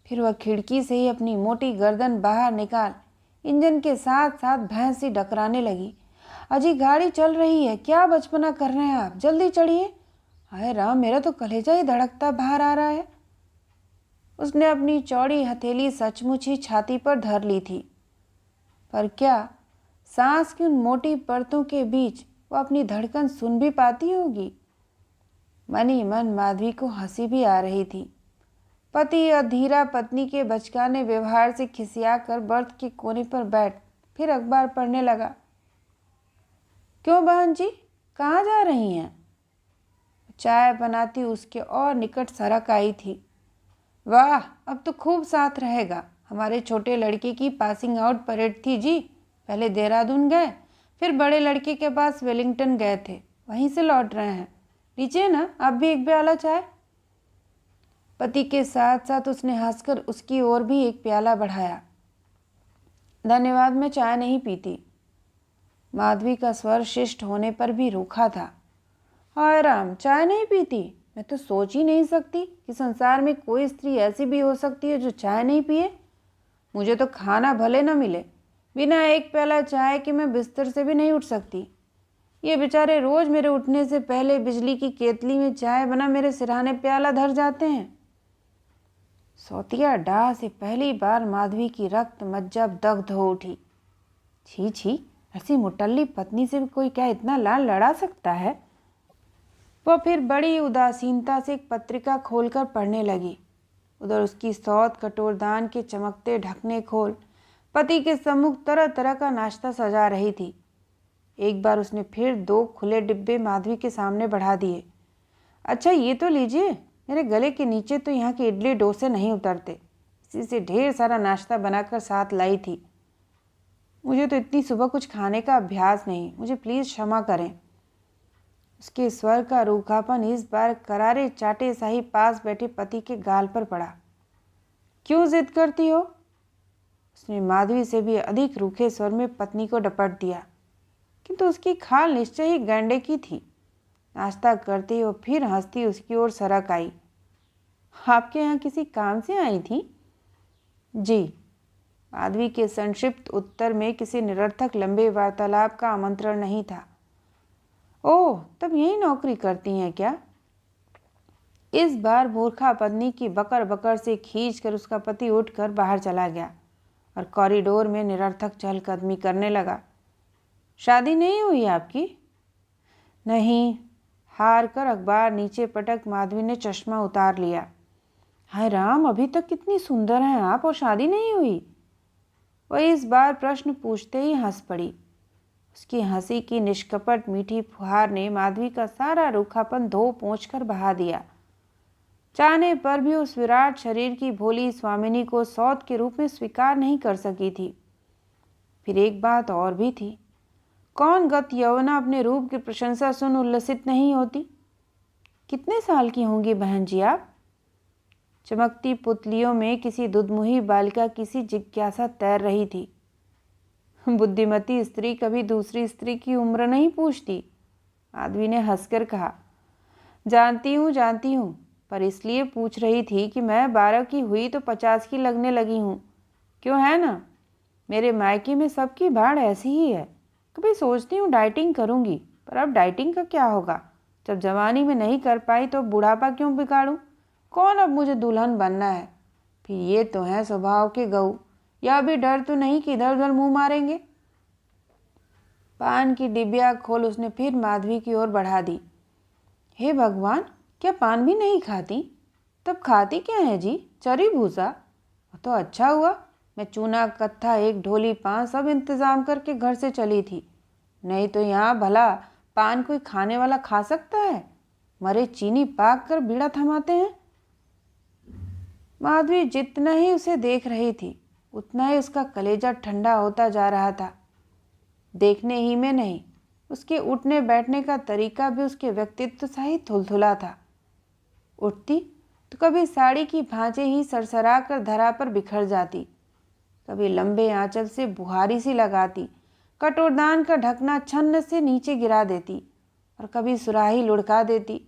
फिर वह खिड़की से ही अपनी मोटी गर्दन बाहर निकाल इंजन के साथ साथ भैंस सी डकराने लगी। अजी गाड़ी चल रही है, क्या बचपना कर रहे हैं आप? जल्दी चढ़िए। हाय राम, मेरा तो कलेजा ही धड़कता बाहर आ रहा है। उसने अपनी चौड़ी हथेली सचमुच ही छाती पर धर ली थी, पर क्या सांस की उन मोटी परतों के बीच वो अपनी धड़कन सुन भी पाती होगी? मन ही मन माधवी को हंसी भी आ रही थी। पति अधीरा पत्नी के बचकाने व्यवहार से खिसिया कर बर्थ के कोने पर बैठ फिर अखबार पढ़ने लगा। क्यों बहन जी, कहाँ जा रही हैं? चाय बनाती उसके और निकट सरक आई थी। वाह, अब तो खूब साथ रहेगा। हमारे छोटे लड़के की पासिंग आउट परेड थी जी। पहले देहरादून गए, फिर बड़े लड़के के पास वेलिंगटन गए थे, वहीं से लौट रहे हैं। लीजिए ना आप भी एक प्याला चाय। पति के साथ साथ उसने हंसकर उसकी ओर भी एक प्याला बढ़ाया। धन्यवाद, मैं चाय नहीं पीती। माधवी का स्वर शिष्ट होने पर भी रूखा था। हाय राम, चाय नहीं पीती? मैं तो सोच ही नहीं सकती कि संसार में कोई स्त्री ऐसी भी हो सकती है जो चाय नहीं पिए। मुझे तो खाना भले न मिले, बिना एक प्याला चाय के मैं बिस्तर से भी नहीं उठ सकती। ये बेचारे रोज मेरे उठने से पहले बिजली की केतली में चाय बना मेरे सिरहाने प्याला धर जाते हैं। सौतिया डाह से पहली बार माधवी की रक्त मज्जा दग्ध हो उठी। छी छी, ऐसी मुटल्ली पत्नी से भी कोई क्या इतना लाल लड़ा सकता है? वह फिर बड़ी उदासीनता से एक पत्रिका खोलकर पढ़ने लगी। उधर उसकी सौत कटोरदान के चमकते ढकने खोल पति के सम्मुख तरह तरह का नाश्ता सजा रही थी। एक बार उसने फिर 2 खुले डिब्बे माधवी के सामने बढ़ा दिए। अच्छा ये तो लीजिए, मेरे गले के नीचे तो यहाँ के इडली डोसे नहीं उतरते, इसी से ढेर सारा नाश्ता बनाकर साथ लाई थी। मुझे तो इतनी सुबह कुछ खाने का अभ्यास नहीं, मुझे प्लीज़ क्षमा करें। उसके स्वर का रूखापन इस बार करारे चाटे साही पास बैठे पति के गाल पर पड़ा। क्यों जिद करती हो? उसने माधवी से भी अधिक रूखे स्वर में पत्नी को डपट दिया, किंतु उसकी खाल निश्चय ही गैंडे की थी। नाश्ता करते हो फिर हंसती उसकी ओर सरक आई। आपके यहाँ किसी काम से आई थी? जी। माधवी के संक्षिप्त उत्तर में किसी निरर्थक लंबे वार्तालाप का आमंत्रण नहीं था। ओह, तब यही नौकरी करती हैं क्या? इस बार मूर्खा पत्नी की बकर बकर से खींचकर उसका पति उठकर बाहर चला गया और कॉरिडोर में निरर्थक चहलकदमी करने लगा। शादी नहीं हुई आपकी? नहीं। हार कर अखबार नीचे पटक माधवी ने चश्मा उतार लिया। हाय राम, अभी तक कितनी सुंदर हैं आप और शादी नहीं हुई? वह इस बार प्रश्न पूछते ही हंस पड़ी। उसकी हंसी की निष्कपट मीठी फुहार ने माधवी का सारा रूखापन धो पोंछ कर बहा दिया। चाहने पर भी उस विराट शरीर की भोली स्वामिनी को सौत के रूप में स्वीकार नहीं कर सकी थी। फिर एक बात और भी थी, कौन गत यौवना अपने रूप की प्रशंसा सुन उल्लसित नहीं होती। कितने साल की होंगी बहन जी आप? चमकती पुतलियों में किसी दुधमुही बालिका की सी जिज्ञासा तैर रही थी। बुद्धिमती स्त्री कभी दूसरी स्त्री की उम्र नहीं पूछती, आदमी ने हंसकर कहा। जानती हूँ, पर इसलिए पूछ रही थी कि मैं 12 की हुई तो 50 की लगने लगी हूँ। क्यों, है ना? मेरे मायके में सबकी भाड़ ऐसी ही है। कभी सोचती हूँ डाइटिंग करूँगी, पर अब डाइटिंग का क्या होगा? जब जवानी में नहीं कर पाई तो बुढ़ापा क्यों बिगाड़ूं? कौन अब मुझे दुल्हन बनना है? फिर ये तो है स्वभाव के गऊ, या भी डर तो नहीं कि इधर उधर मुंह मारेंगे। पान की डिबिया खोल उसने फिर माधवी की ओर बढ़ा दी। हे भगवान, क्या पान भी नहीं खाती? तब खाती क्या है जी? चरी भूसा? तो अच्छा हुआ, मैं चूना कत्था 1 ढोली पान सब इंतजाम करके घर से चली थी। नहीं तो यहाँ भला पान कोई खाने वाला खा सकता है? मरे चीनी पाक कर बीड़ा थमाते हैं। माधवी जितना ही उसे देख रही थी उतना ही उसका कलेजा ठंडा होता जा रहा था। देखने ही में नहीं, उसके उठने बैठने का तरीका भी उसके व्यक्तित्व सा ही थुलथुला था। उठती तो कभी साड़ी की भांजे ही सरसरा कर धरा पर बिखर जाती, कभी लंबे आंचल से बुहारी सी लगाती, कटोरदान का ढकना छन्न से नीचे गिरा देती और कभी सुराही लुढ़का देती।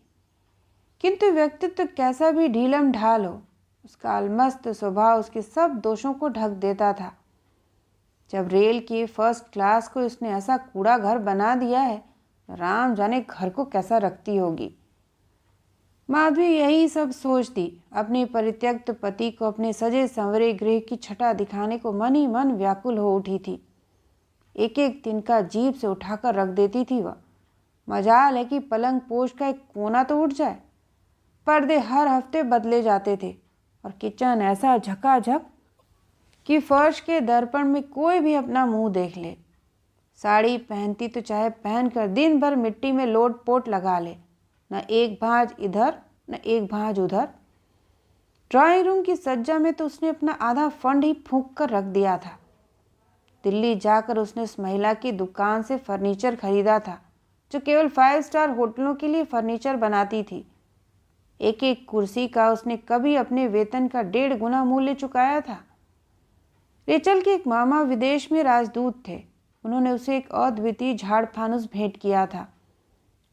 किंतु व्यक्तित्व कैसा भी ढीलम ढाल हो, उसका अलमस्त स्वभाव उसके सब दोषों को ढक देता था। जब रेल के फर्स्ट क्लास को उसने ऐसा कूड़ा घर बना दिया है, राम जाने घर को कैसा रखती होगी। माधवी यही सब सोचती अपने परित्यक्त पति को अपने सजे संवरे गृह की छटा दिखाने को मन ही मन व्याकुल हो उठी थी। एक एक तिनका जीभ से उठाकर रख देती थी वह। मजाल है कि पलंग पोष का एक कोना तो उठ जाए। पर्दे हर हफ्ते बदले जाते थे और किचन ऐसा झकाझक कि फर्श के दर्पण में कोई भी अपना मुंह देख ले। साड़ी पहनती तो चाहे पहनकर दिन भर मिट्टी में लोट पोट लगा ले, न एक भांज इधर न एक भांज उधर। ड्राइंग रूम की सज्जा में तो उसने अपना आधा फंड ही फूंक कर रख दिया था। दिल्ली जाकर उसने उस महिला की दुकान से फर्नीचर खरीदा था जो केवल 5 स्टार होटलों के लिए फर्नीचर बनाती थी। एक एक कुर्सी का उसने कभी अपने वेतन का 1.5 गुना मूल्य चुकाया था। रेचल के एक मामा विदेश में राजदूत थे। उन्होंने उसे एक अद्वितीय झाड़ फानुस भेंट किया था।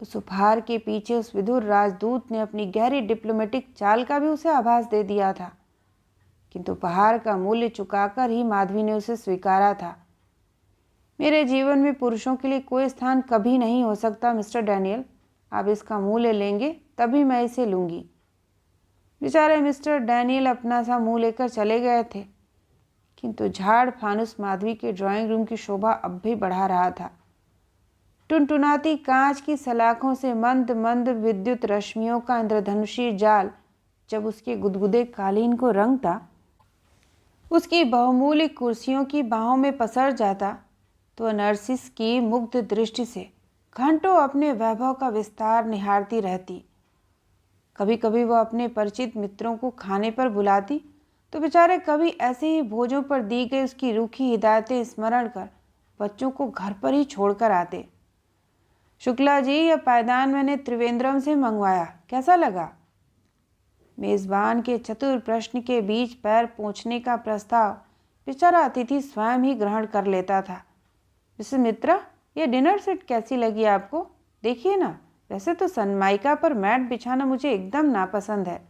उस उपहार के पीछे उस विधुर राजदूत ने अपनी गहरी डिप्लोमेटिक चाल का भी उसे आभास दे दिया था। किंतु उपहार का मूल्य चुकाकर ही माधवी ने उसे स्वीकारा था। मेरे जीवन में पुरुषों के लिए कोई स्थान कभी नहीं हो सकता मिस्टर डैनियल। आप इसका मूल्य लेंगे तभी मैं इसे लूँगी। बेचारे मिस्टर डैनियल अपना सा मुँह लेकर चले गए थे, किंतु झाड़ फानुस माधवी के ड्राइंग रूम की शोभा अब भी बढ़ा रहा था। टुनटुनाती कांच की सलाखों से मंद मंद विद्युत रश्मियों का इंद्रधनुषी जाल जब उसके गुदगुदे कालीन को रंगता, उसकी बहुमूल्य कुर्सियों की बाहों में पसर जाता, तो नर्सिस की मुग्ध दृष्टि से घंटों अपने वैभव का विस्तार निहारती रहती। कभी कभी वह अपने परिचित मित्रों को खाने पर बुलाती तो बेचारे कभी ऐसे ही भोजों पर दी गई उसकी रूखी हिदायतें स्मरण कर बच्चों को घर पर ही छोड़कर आते। शुक्ला जी, यह पायदान मैंने त्रिवेंद्रम से मंगवाया, कैसा लगा? मेज़बान के चतुर प्रश्न के बीच पैर पोंछने का प्रस्ताव बेचारा अतिथि स्वयं ही ग्रहण कर लेता था। मिसेस मित्रा, यह डिनर सेट कैसी लगी आपको? देखिए ना, वैसे तो सनमाइका पर मैट बिछाना मुझे एकदम नापसंद है,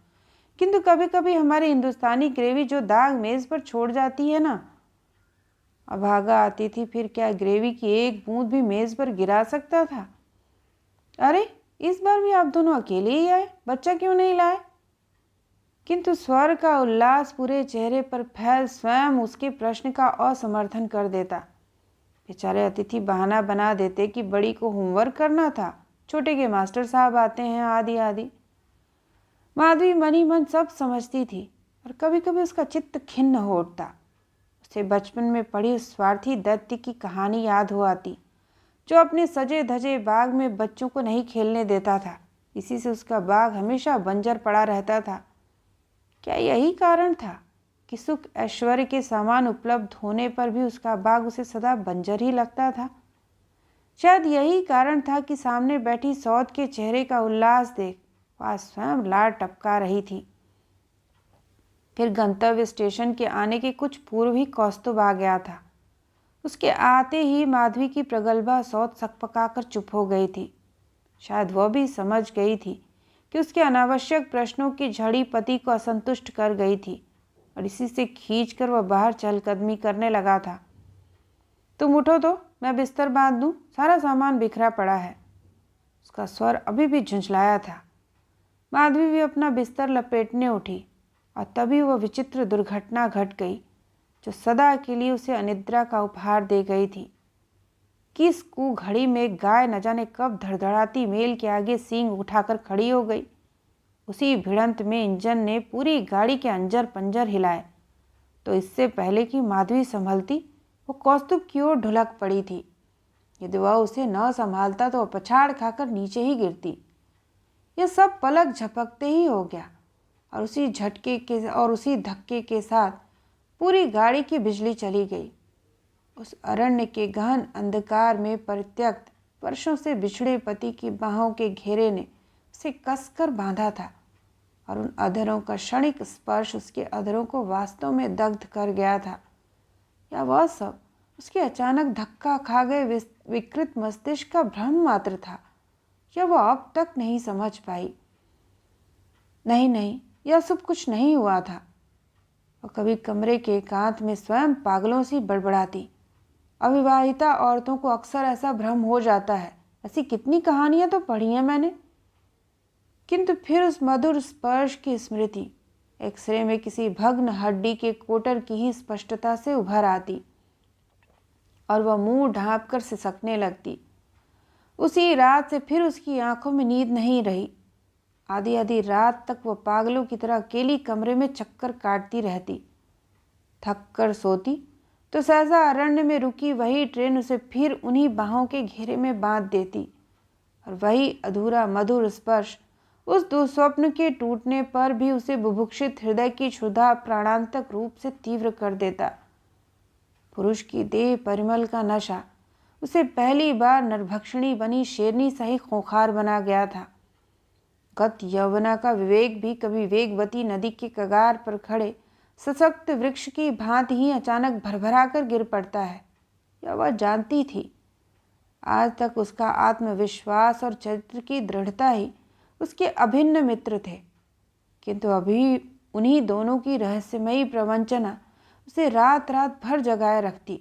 किंतु कभी कभी हमारी हिंदुस्तानी ग्रेवी जो दाग मेज़ पर छोड़ जाती है ना। अभागा अतिथि फिर क्या ग्रेवी की एक बूंद भी मेज़ पर गिरा सकता था? अरे, इस बार भी आप दोनों अकेले ही आए, बच्चा क्यों नहीं लाए? किंतु स्वर का उल्लास पूरे चेहरे पर फैल स्वयं उसके प्रश्न का असमर्थन कर देता। बेचारे अतिथि बहाना बना देते कि बड़ी को होमवर्क करना था, छोटे के मास्टर साहब आते हैं, आदि आदि। माधवी मन ही मन सब समझती थी और कभी कभी उसका चित्त खिन्न हो उठता। उसे बचपन में पढ़ी उस स्वार्थी दैत्य की कहानी याद हो आती जो अपने सजे धजे बाग में बच्चों को नहीं खेलने देता था। इसी से उसका बाग हमेशा बंजर पड़ा रहता था। क्या यही कारण था कि सुख ऐश्वर्य के सामान उपलब्ध होने पर भी उसका बाग उसे सदा बंजर ही लगता था। शायद यही कारण था कि सामने बैठी सौद के चेहरे का उल्लास देख वह स्वयं लार टपका रही थी। फिर गंतव्य स्टेशन के आने के कुछ पूर्व ही कौस्तुभ आ गया था। उसके आते ही माधवी की प्रगल्भा सौत सकपकाकर चुप हो गई थी। शायद वह भी समझ गई थी कि उसके अनावश्यक प्रश्नों की झड़ी पति को असंतुष्ट कर गई थी और इसी से खींचकर वह बाहर चहलकदमी करने लगा था। तुम उठो तो मैं बिस्तर बांध दूं, सारा सामान बिखरा पड़ा है। उसका स्वर अभी भी झुंझलाया था। माधवी भी अपना बिस्तर लपेटने उठी और तभी वह विचित्र दुर्घटना घट गई जो सदा के लिए उसे अनिद्रा का उपहार दे गई थी। किस घड़ी में गाय न जाने कब धड़धड़ाती मेल के आगे सींग उठाकर खड़ी हो गई। उसी भिड़ंत में इंजन ने पूरी गाड़ी के अंजर पंजर हिलाए तो इससे पहले कि माधवी संभलती वो कौस्तुभ की ओर ढुलक पड़ी थी। यदि वह उसे न संभालता तो पछाड़ खाकर नीचे ही गिरती। यह सब पलक झपकते ही हो गया और उसी धक्के के साथ पूरी गाड़ी की बिजली चली गई। उस अरण्य के गहन अंधकार में परित्यक्त वर्षों से बिछड़े पति की बाहों के घेरे ने उसे कसकर बांधा था और उन अधरों का क्षणिक स्पर्श उसके अधरों को वास्तव में दग्ध कर गया था। या वह सब उसके अचानक धक्का खा गए विकृत मस्तिष्क का भ्रम मात्र था, या वह अब तक नहीं समझ पाई। नहीं, यह सब कुछ नहीं हुआ था। वह कभी कमरे के एकांत में स्वयं पागलों सी बड़बड़ाती, अविवाहिता औरतों को अक्सर ऐसा भ्रम हो जाता है, ऐसी कितनी कहानियां तो पढ़ी हैं मैंने। किंतु फिर उस मधुर स्पर्श की स्मृति एक्सरे में किसी भग्न हड्डी के कोटर की ही स्पष्टता से उभर आती और वह मुंह ढांप कर सिसकने लगती। उसी रात से फिर उसकी आंखों में नींद नहीं रही। आधी आधी रात तक वह पागलों की तरह अकेली कमरे में चक्कर काटती रहती। थक कर सोती तो सहसा अरण्य में रुकी वही ट्रेन उसे फिर उन्हीं बाहों के घेरे में बांध देती और वही अधूरा मधुर स्पर्श उस दुस्वप्न के टूटने पर भी उसे बुभुक्षित हृदय की क्षुधा प्राणांतक रूप से तीव्र कर देता। पुरुष की देह परिमल का नशा उसे पहली बार नरभक्षिणी बनी शेरनी सही खोखार बना गया था। गत यौवना का विवेक भी कभी वेगवती नदी के कगार पर खड़े सशक्त वृक्ष की भांति ही अचानक भरभरा कर गिर पड़ता है, यह वह जानती थी। आज तक उसका आत्मविश्वास और चरित्र की दृढ़ता ही उसके अभिन्न मित्र थे, किंतु अभी उन्हीं दोनों की रहस्यमयी प्रवंचना उसे रात रात भर जगाए रखती।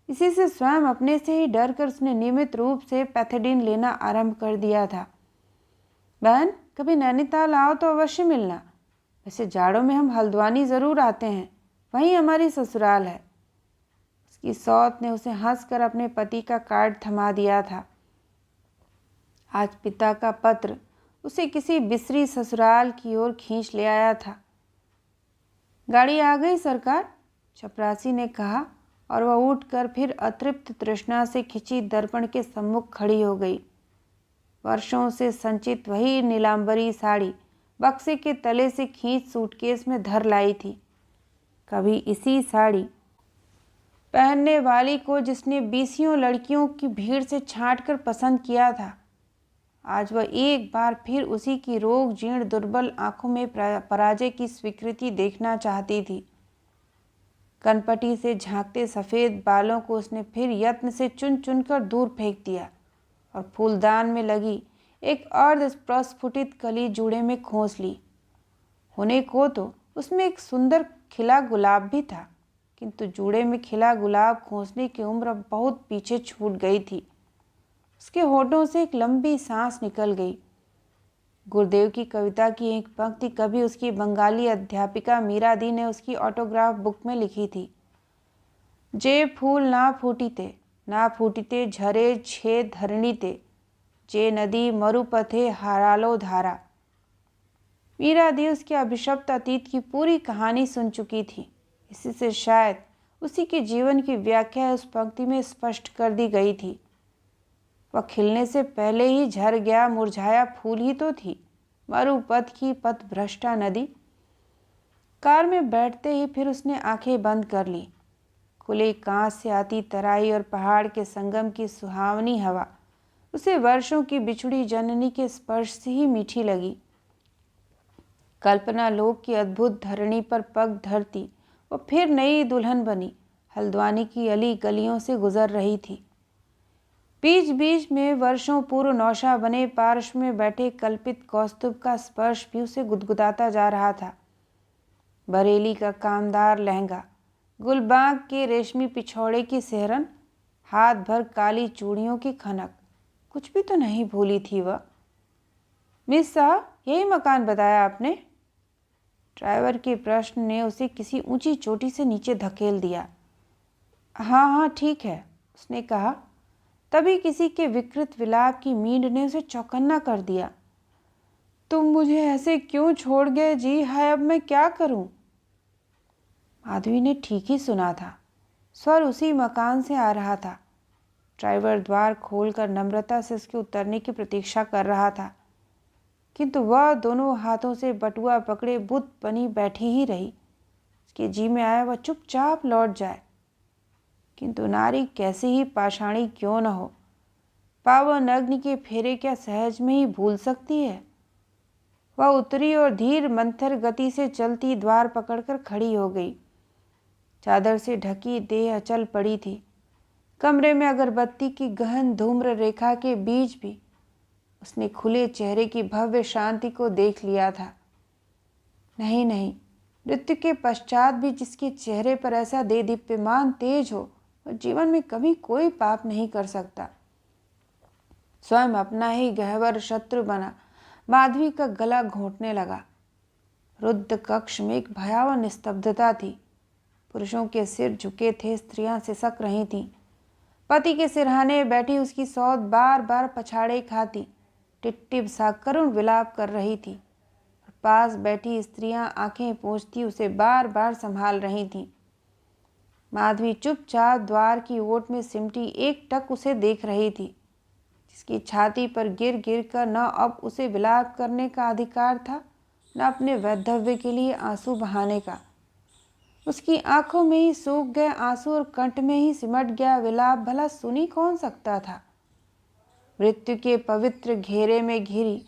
इसी से स्वयं अपने से ही डर कर उसने नियमित रूप से पैथेडिन लेना आरंभ कर दिया था। बहन, कभी नैनीताल आओ तो अवश्य मिलना। वैसे जाड़ों में हम हल्द्वानी ज़रूर आते हैं, वहीं हमारी ससुराल है। उसकी सौत ने उसे हंसकर अपने पति का कार्ड थमा दिया था। आज पिता का पत्र उसे किसी बिसरी ससुराल की ओर खींच ले आया था। गाड़ी आ गई सरकार, चपरासी ने कहा और वह उठकर फिर अतृप्त तृष्णा से खिंची दर्पण के सम्मुख खड़ी हो गई। वर्षों से संचित वही नीलांबरी साड़ी बक्से के तले से खींच सूटकेस में धर लाई थी। कभी इसी साड़ी पहनने वाली को जिसने बीसियों लड़कियों की भीड़ से छांटकर पसंद किया था, आज वह एक बार फिर उसी की रोग जीर्ण दुर्बल आंखों में पराजय की स्वीकृति देखना चाहती थी। कनपटी से झांकते सफ़ेद बालों को उसने फिर यत्न से चुन चुन कर दूर फेंक दिया और फूलदान में लगी एक अर्ध प्रस्फुटित कली जूड़े में खोस ली। होने को तो उसमें एक सुंदर खिला गुलाब भी था, किंतु जूड़े में खिला गुलाब खोसने की उम्र बहुत पीछे छूट गई थी। उसके होठों से एक लंबी सांस निकल गई। गुरुदेव की कविता की एक पंक्ति कभी उसकी बंगाली अध्यापिका मीरा दी ने उसकी ऑटोग्राफ बुक में लिखी थी। जे फूल ना फूटिते झरे छे धरणीते, जे नदी मरुपथे हारालो धारा। मीरा दी उसके अभिशप्त अतीत की पूरी कहानी सुन चुकी थी। इसी से शायद उसी के जीवन की व्याख्या उस पंक्ति में स्पष्ट कर दी गई थी। वह खिलने से पहले ही झर गया मुरझाया फूल ही तो थी, मरुपथ की पथभ्रष्टा नदी। कार में बैठते ही फिर उसने आंखें बंद कर ली। खुले कांच से आती तराई और पहाड़ के संगम की सुहावनी हवा उसे वर्षों की बिछुड़ी जननी के स्पर्श से ही मीठी लगी। कल्पना लोक की अद्भुत धरणी पर पग धरती और फिर नई दुल्हन बनी हल्द्वानी की अली गलियों से गुजर रही थी। बीच बीच में वर्षों पूर्व नौशा बने पार्श्व में बैठे कल्पित कौस्तुभ का स्पर्श भी उसे गुदगुदाता जा रहा था। बरेली का कामदार लहंगा, गुलबाग के रेशमी पिछौड़े की सेहरन, हाथ भर काली चूड़ियों की खनक, कुछ भी तो नहीं भूली थी वह। मिस साहब, यही मकान बताया आपने? ड्राइवर के प्रश्न ने उसे किसी ऊंची चोटी से नीचे धकेल दिया। हाँ हाँ ठीक है, उसने कहा। तभी किसी के विकृत विलाप की मींड ने उसे चौकन्ना कर दिया। तुम मुझे ऐसे क्यों छोड़ गए जी? हाय, अब मैं क्या करूं? माधवी ने ठीक ही सुना था। स्वर उसी मकान से आ रहा था। ड्राइवर द्वार खोलकर नम्रता से उसके उतरने की प्रतीक्षा कर रहा था, किंतु वह दोनों हाथों से बटुआ पकड़े बुत बनी बैठी ही रही। उसके जी में आया वह चुपचाप लौट जाए, किंतु नारी कैसे ही पाषाणी क्यों न हो, पावन अग्नि के फेरे क्या सहज में ही भूल सकती है। वह उतरी और धीर मंथर गति से चलती द्वार पकड़कर खड़ी हो गई। चादर से ढकी देह अचल पड़ी थी। कमरे में अगरबत्ती की गहन धूम्र रेखा के बीच भी उसने खुले चेहरे की भव्य शांति को देख लिया था। नहीं नहीं, मृत्यु के पश्चात भी जिसके चेहरे पर ऐसा देदीप्यमान तेज हो, वह जीवन में कभी कोई पाप नहीं कर सकता। स्वयं अपना ही गहवर शत्रु बना माधवी का गला घोंटने लगा। रुद्ध कक्ष में एक भयावह निस्तब्धता थी। पुरुषों के सिर झुके थे, स्त्रियां सिसक रही थीं। पति के सिरहाने बैठी उसकी सौत बार बार पछाड़े खाती टिट्टिब सा करुण विलाप कर रही थी। पास बैठी स्त्रियां आंखें पोंछती उसे बार बार संभाल रही थीं। माधवी चुपचाप द्वार की ओट में सिमटी एकटक उसे देख रही थी, जिसकी छाती पर गिर गिर कर न अब उसे विलाप करने का अधिकार था, न अपने वैधव्य के लिए आंसू बहाने का। उसकी आंखों में ही सूख गए आंसू और कंठ में ही सिमट गया विलाप भला सुनी कौन सकता था। मृत्यु के पवित्र घेरे में घिरी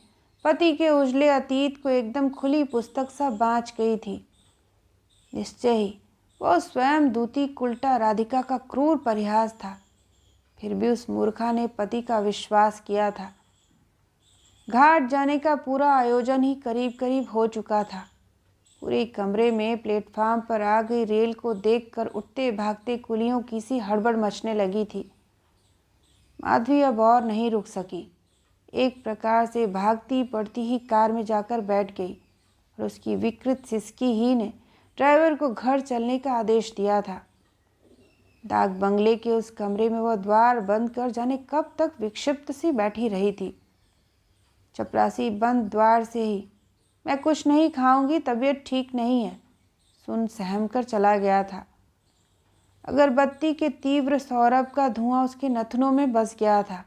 पति के उजले अतीत को एकदम खुली पुस्तक सा बाँच गई थी। निश्चय ही वह स्वयं दूती कुल्टा राधिका का क्रूर परिहास था। फिर भी उस मूर्खा ने पति का विश्वास किया था। घाट जाने का पूरा आयोजन ही करीब करीब हो चुका था। पूरे कमरे में प्लेटफार्म पर आ गई रेल को देखकर उठते भागते कुलियों की सी हड़बड़ मचने लगी थी। माधवी अब और नहीं रुक सकी। एक प्रकार से भागती पड़ती ही कार में जाकर बैठ गई और उसकी विकृत सिसकी ही ने ड्राइवर को घर चलने का आदेश दिया था। डाक बंगले के उस कमरे में वह द्वार बंद कर जाने कब तक विक्षिप्त सी बैठी रही थी। चपरासी बंद द्वार से ही मैं कुछ नहीं खाऊंगी, तबीयत ठीक नहीं है, सुन सहम कर चला गया था। अगरबत्ती के तीव्र सौरभ का धुआं उसके नथनों में बस गया था।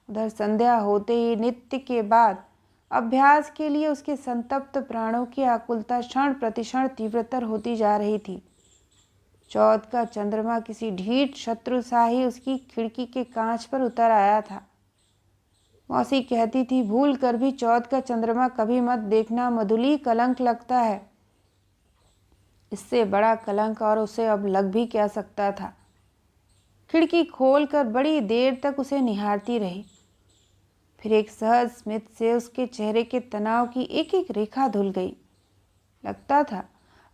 उधर संध्या होते ही नित्य के बाद अभ्यास के लिए उसके संतप्त प्राणों की आकुलता क्षण प्रतिक्षण तीव्रतर होती जा रही थी। चौथ का चंद्रमा किसी ढीठ शत्रु सा ही उसकी खिड़की के कांच पर उतर आया था। मौसी कहती थी, भूल कर भी चौथ का चंद्रमा कभी मत देखना, मधुली कलंक लगता है। इससे बड़ा कलंक और उसे अब लग भी क्या सकता था। खिड़की खोलकर बड़ी देर तक उसे निहारती रही। फिर एक सहज स्मित से उसके चेहरे के तनाव की एक एक रेखा धुल गई। लगता था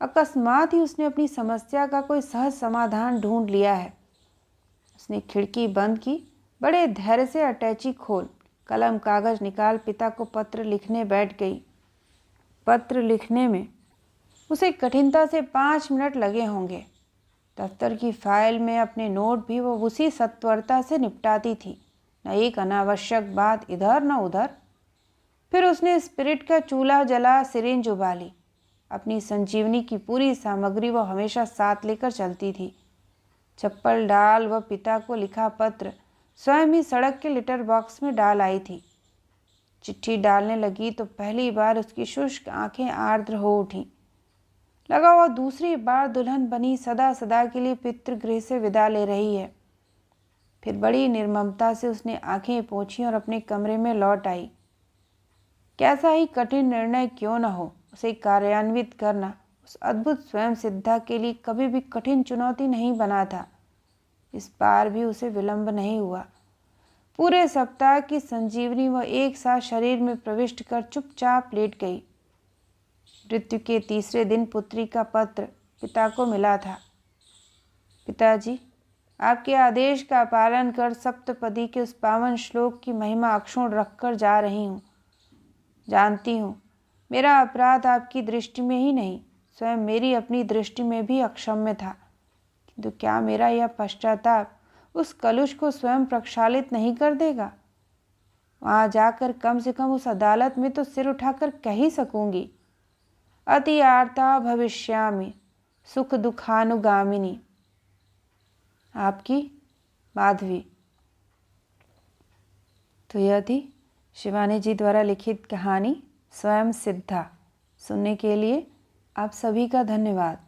अकस्मात ही उसने अपनी समस्या का कोई सहज समाधान ढूंढ लिया है। उसने खिड़की बंद की, बड़े धैर्य से अटैची खोल कलम कागज निकाल पिता को पत्र लिखने बैठ गई। पत्र लिखने में उसे कठिनता से 5 मिनट लगे होंगे। दफ्तर की फाइल में अपने नोट भी वो उसी सत्वरता से निपटाती थी, न एक अनावश्यक बात इधर न उधर। फिर उसने स्पिरिट का चूल्हा जला सिरिंज उबाली। अपनी संजीवनी की पूरी सामग्री वह हमेशा साथ लेकर चलती थी। चप्पल डाल वह पिता को लिखा पत्र स्वयं ही सड़क के लेटर बॉक्स में डाल आई थी। चिट्ठी डालने लगी तो पहली बार उसकी शुष्क आंखें आर्द्र हो उठीं, लगा हुआ दूसरी बार दुल्हन बनी सदा सदा के लिए पितृगृह से विदा ले रही है। फिर बड़ी निर्ममता से उसने आंखें पोंछी और अपने कमरे में लौट आई। कैसा ही कठिन निर्णय क्यों न हो, उसे कार्यान्वित करना उस अद्भुत स्वयं सिद्धा के लिए कभी भी कठिन चुनौती नहीं बना था। इस बार भी उसे विलंब नहीं हुआ। पूरे सप्ताह की संजीवनी वह एक साथ शरीर में प्रविष्ट कर चुपचाप लेट गई। मृत्यु के तीसरे दिन पुत्री का पत्र पिता को मिला था। पिताजी, आपके आदेश का पालन कर सप्तपदी के उस पावन श्लोक की महिमा अक्षुण्ण रखकर जा रही हूँ। जानती हूँ मेरा अपराध आपकी दृष्टि में ही नहीं, स्वयं मेरी अपनी दृष्टि में भी अक्षम्य था, किंतु क्या मेरा यह पश्चाताप उस कलुष को स्वयं प्रक्षालित नहीं कर देगा? वहाँ जाकर कम से कम उस अदालत में तो सिर उठाकर कह ही सकूंगी, अति आर्ता भविष्यामि सुख दुखानुगामिनी। आपकी माधवी। तो यह थी शिवानी जी द्वारा लिखित कहानी स्वयं सिद्धा। सुनने के लिए आप सभी का धन्यवाद।